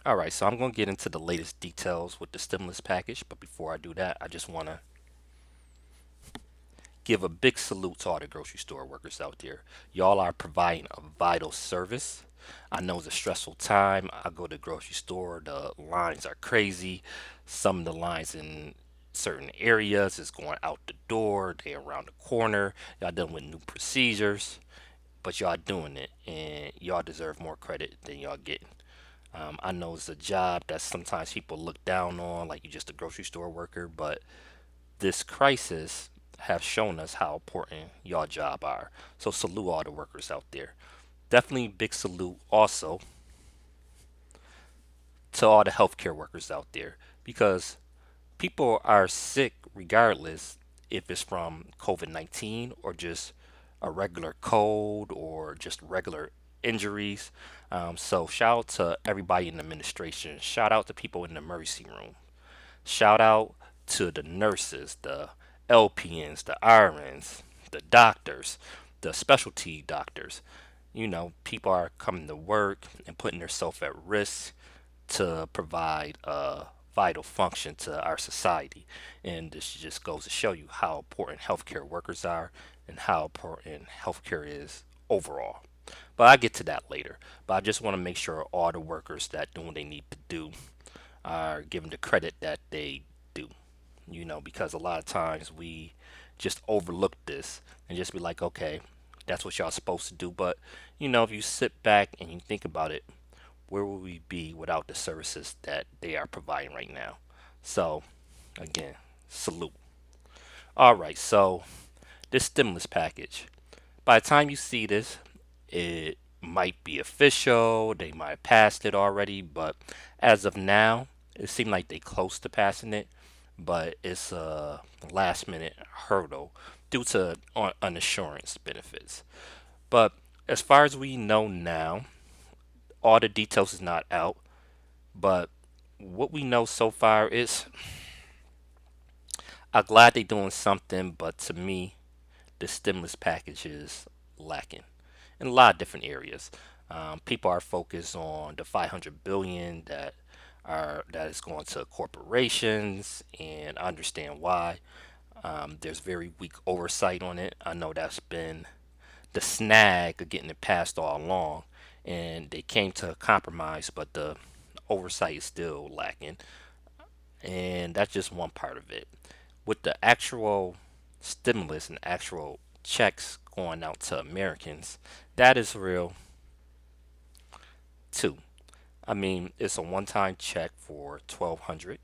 All right, so I'm going to get into the latest details with the stimulus package, but before I do that, I just want to give a big salute to all the grocery store workers out there. Y'all are providing a vital service. I know it's a stressful time. I go to the grocery store, the lines are crazy. Some of the lines in certain areas is going out the door, they around the corner. Y'all done with new procedures, but y'all doing it, and y'all deserve more credit than y'all getting. I know it's a job that sometimes people look down on, like you're just a grocery store worker, but this crisis have shown us how important y'all job are. So salute all the workers out there. Definitely big salute also to all the healthcare workers out there because people are sick regardless if it's from COVID-19 or just a regular cold or just regular injuries. So shout out to everybody in the administration. Shout out to people in the emergency room. Shout out to the nurses, the LPNs, the RNs, the doctors, the specialty doctors. You know, people are coming to work and putting themselves at risk to provide a vital function to our society. And this just goes to show you how important healthcare workers are and how important healthcare is overall. But I get to that later. But I just want to make sure all the workers that do what they need to do are given the credit that they do. You know, because a lot of times we just overlook this and just be like, okay, that's what y'all supposed to do. But, you know, if you sit back and you think about it, where would we be without the services that they are providing right now? So, again, salute. All right, so this stimulus package, by the time you see this, it might be official, they might have passed it already, but as of now, it seemed like they close to passing it, but it's a last minute hurdle due to uninsurance benefits. But as far as we know now, all the details is not out, but what we know so far is I'm glad they're doing something, but to me, the stimulus package is lacking in a lot of different areas. People are focused on the 500 billion that is going to corporations, and I understand why. There's very weak oversight on it. I know that's been the snag of getting it passed all along, and they came to a compromise, but the oversight is still lacking, and that's just one part of it. With the actual stimulus and actual checks going out to Americans, that is real too. I mean, it's a one-time check for 1,200,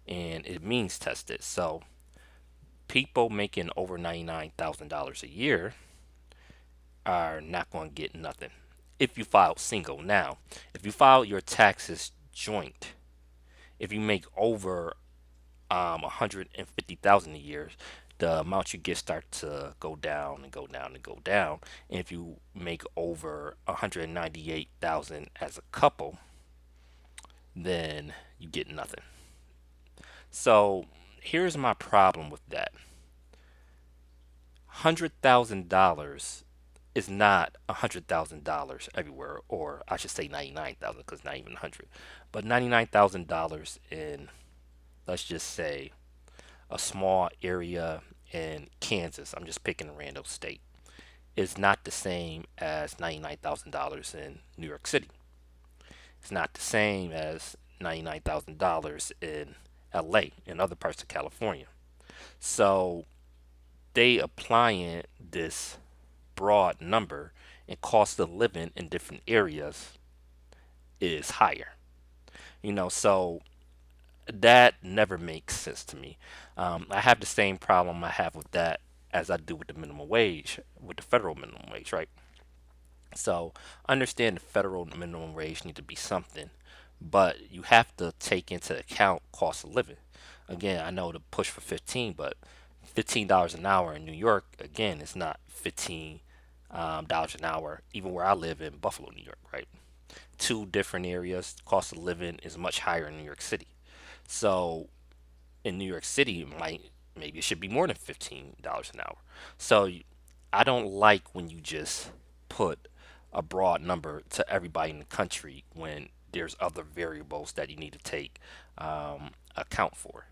and it means tested. So people making over $99,000 a year are not going to get nothing if you file single. Now, if you file your taxes joint, if you make over 150,000 a year, the amount you get start to go down and go down and go down. And if you make over 198,000 as a couple, then you get nothing. So here's my problem with that. $100,000 is not $100,000 everywhere, or I should say 99,000 because not even 100, but $99,000 in, let's just say, a small area in Kansas. I'm just picking a random state. Is not the same as $99,000 in New York City. It's not the same as $99,000 in LA and other parts of California. So they applying this broad number, and cost of living in different areas is higher. You know, so that never makes sense to me. I have the same problem I have with that as I do with the minimum wage, with the federal minimum wage, right? So understand the federal minimum wage need to be something, but you have to take into account cost of living. Again, I know the push for 15, but $15 an hour in New York, again, is not $15 an hour, even where I live in Buffalo, New York, right? Two different areas. Cost of living is much higher in New York City. So in New York City, it might maybe it should be more than $15 an hour. So I don't like when you just put a broad number to everybody in the country when there's other variables that you need to take account for.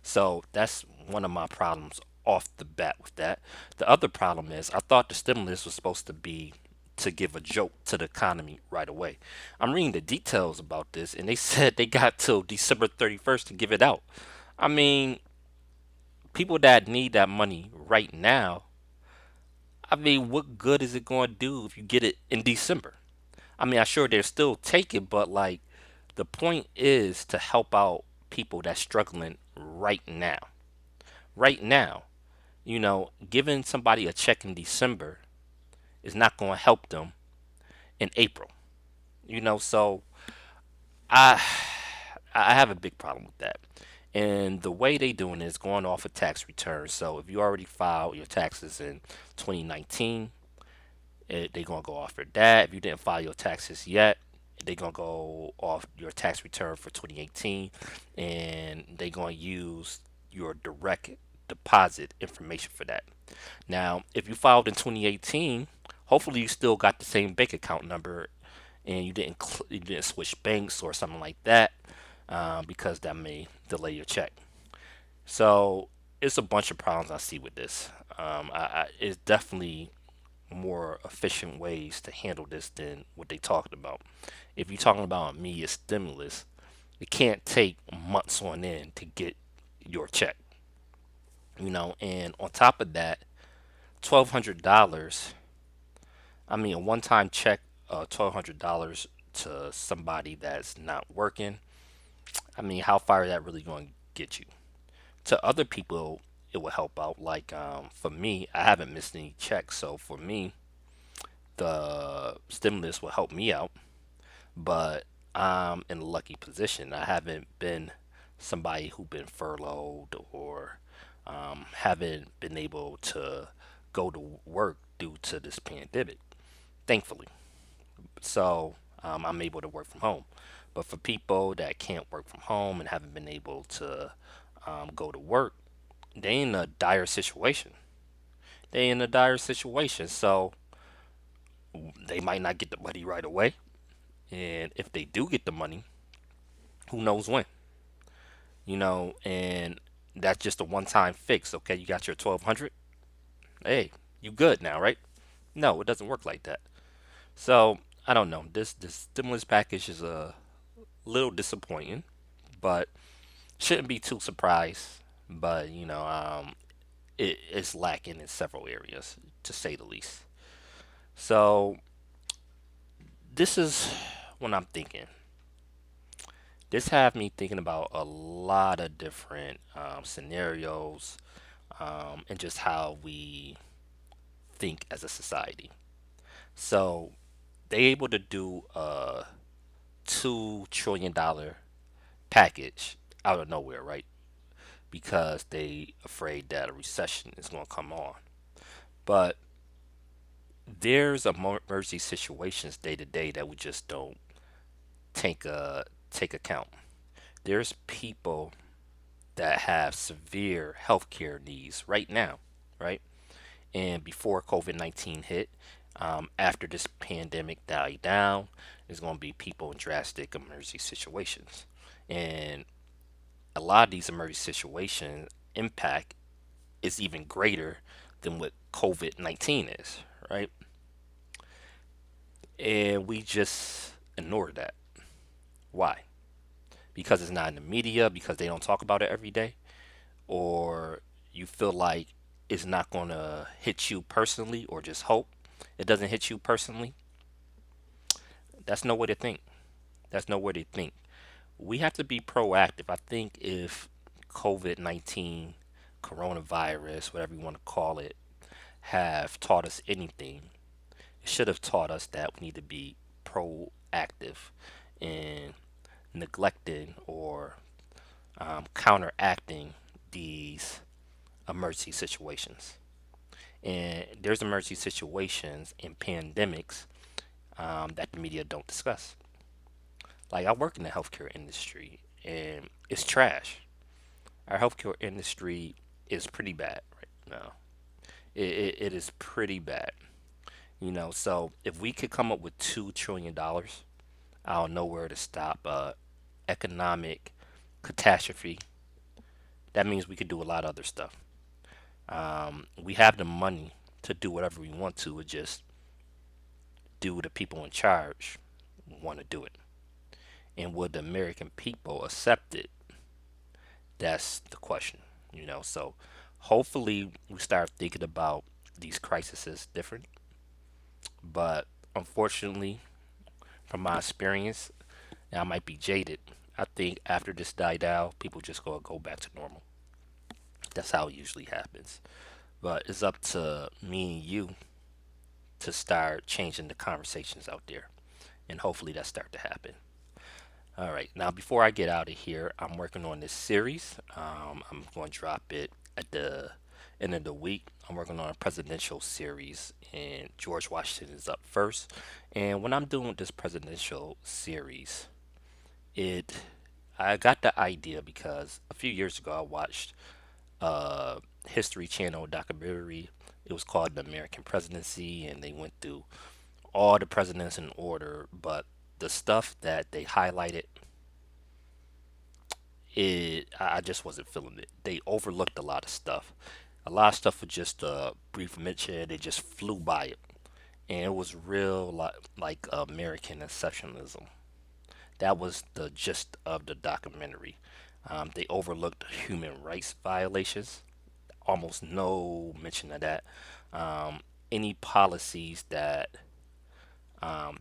So that's one of my problems off the bat with that. The other problem is I thought the stimulus was supposed to be to give a jolt to the economy right away. I'm reading the details about this, and they said they got till December 31st to give it out. I mean, people that need that money right now, I mean, what good is it going to do if you get it in December? I mean, I'm sure they're still taking, but like the point is to help out people that's struggling right now. Right now, giving somebody a check in December is not going to help them in April. So I I have a big problem with that. And the way they doing it is going off of tax returns. So if you already filed your taxes in 2019, they're gonna go off for that. If you didn't file your taxes yet, they're gonna go off your tax return for 2018, and they're gonna use your direct deposit information for that. Now, if you filed in 2018, hopefully you still got the same bank account number, and you didn't switch banks or something like that, because that may delay your check. So it's a bunch of problems I see with this. It's definitely more efficient ways to handle this than what they talking about. If you're talking about immediate stimulus, it can't take months on end to get your check. And on top of that, $1,200. I mean, a one-time check, $1,200 to somebody that's not working. I mean, how far is that really going to get you? To other people, it will help out. Like for me, I haven't missed any checks, so for me, the stimulus will help me out. But I'm in a lucky position. I haven't been somebody who been furloughed or haven't been able to go to work due to this pandemic, thankfully. So I'm able to work from home. But for people that can't work from home and haven't been able to go to work, they in a dire situation. They in a dire situation. So they might not get the money right away. And if they do get the money, who knows when? And that's just a one-time fix. Okay, you got your 1,200. Hey, you good now, right? No, it doesn't work like that. So I don't know. This stimulus package is a little disappointing, but shouldn't be too surprised. But it's lacking in several areas, to say the least. So this is what I'm thinking. This have me thinking about a lot of different scenarios, and just how we think as a society. So they able to do a $2 trillion package out of nowhere, right? Because they afraid that a recession is going to come on. But there's emergency situations day to day that we just don't take account. There's people that have severe healthcare needs right now, right? And before COVID-19 hit, after this pandemic died down, there's going to be people in drastic emergency situations. And a lot of these emergency situations impact is even greater than what COVID-19 is, right? And we just ignore that. Why? Because it's not in the media, because they don't talk about it every day, or you feel like it's not going to hit you personally, or just hope it doesn't hit you personally. That's no way to think. That's no way to think. We have to be proactive. I think if COVID 19, coronavirus, whatever you want to call it, have taught us anything, it should have taught us that we need to be proactive in neglecting or counteracting these emergency situations. And there's emergency situations and pandemics that the media don't discuss. Like I work in the healthcare industry, and it's trash. Our healthcare industry is pretty bad right now. It is pretty bad. So if we could come up with $2 trillion, out of nowhere to stop economic catastrophe, that means we could do a lot of other stuff. We have the money to do whatever we want to. It just do the people in charge want to do it, and would the American people accept it? That's the question. So hopefully we start thinking about these crises different. But unfortunately, from my experience, and I might be jaded, I think after this died out, people just gonna go back to normal. That's how it usually happens. But it's up to me and you to start changing the conversations out there, and hopefully that start to happen. All right, now before I get out of here, I'm working on this series. I'm going to drop it at the end of the week. I'm working on a presidential series, and George Washington is up first. And when I'm doing this presidential series, it I got the idea because a few years ago I watched a History Channel documentary. It was called The American Presidency, and they went through all the presidents in order, but the stuff that they highlighted, I just wasn't feeling it. They overlooked a lot of stuff. A lot of stuff was just a brief mention. They just flew by it, and it was real like American exceptionalism. That was the gist of the documentary. They overlooked human rights violations. Almost no mention of that. Any policies that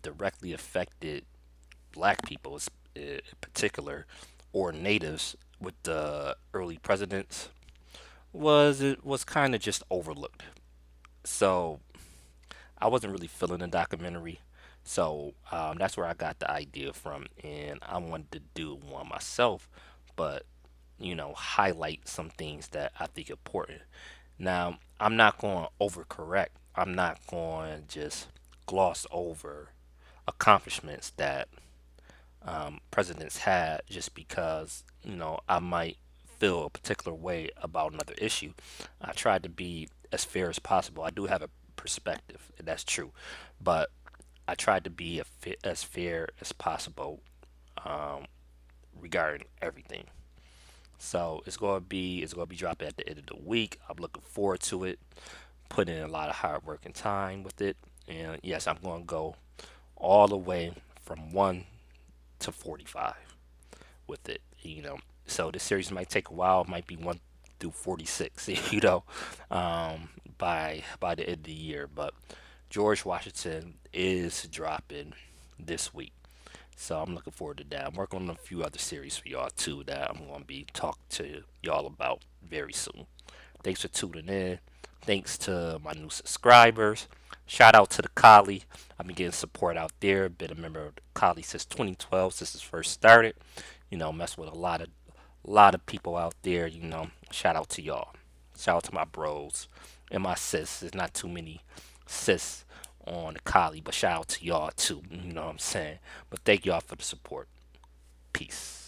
directly affected black people, in particular, or natives with the early presidents, it was kind of just overlooked. So I wasn't really feeling the documentary. So that's where I got the idea from, and I wanted to do one myself, but highlight some things that I think important. Now, I'm not going to overcorrect. I'm not going to just gloss over accomplishments that presidents had just because I might feel a particular way about another issue. I tried to be as fair as possible. I do have a perspective, and that's true, but I tried to be as fair as possible regarding everything. So it's gonna be dropping at the end of the week. I'm looking forward to it. Put in a lot of hard work and time with it, and yes, I'm gonna go all the way from 1 to 45 with it. So the series might take a while. It might be 1 through 46. By the end of the year. But George Washington is dropping this week, so I'm looking forward to that. I'm working on a few other series for y'all too that I'm gonna be talking to y'all about very soon. Thanks for tuning in. Thanks to my new subscribers. Shout out to the Collie. I've been getting support out there. Been a member of the Collie since 2012, since it first started. Mess with a lot of people out there. Shout out to y'all. Shout out to my bros and my sis. There's not too many sis on the Collie, but shout out to y'all too. You know what I'm saying? But thank y'all for the support. Peace.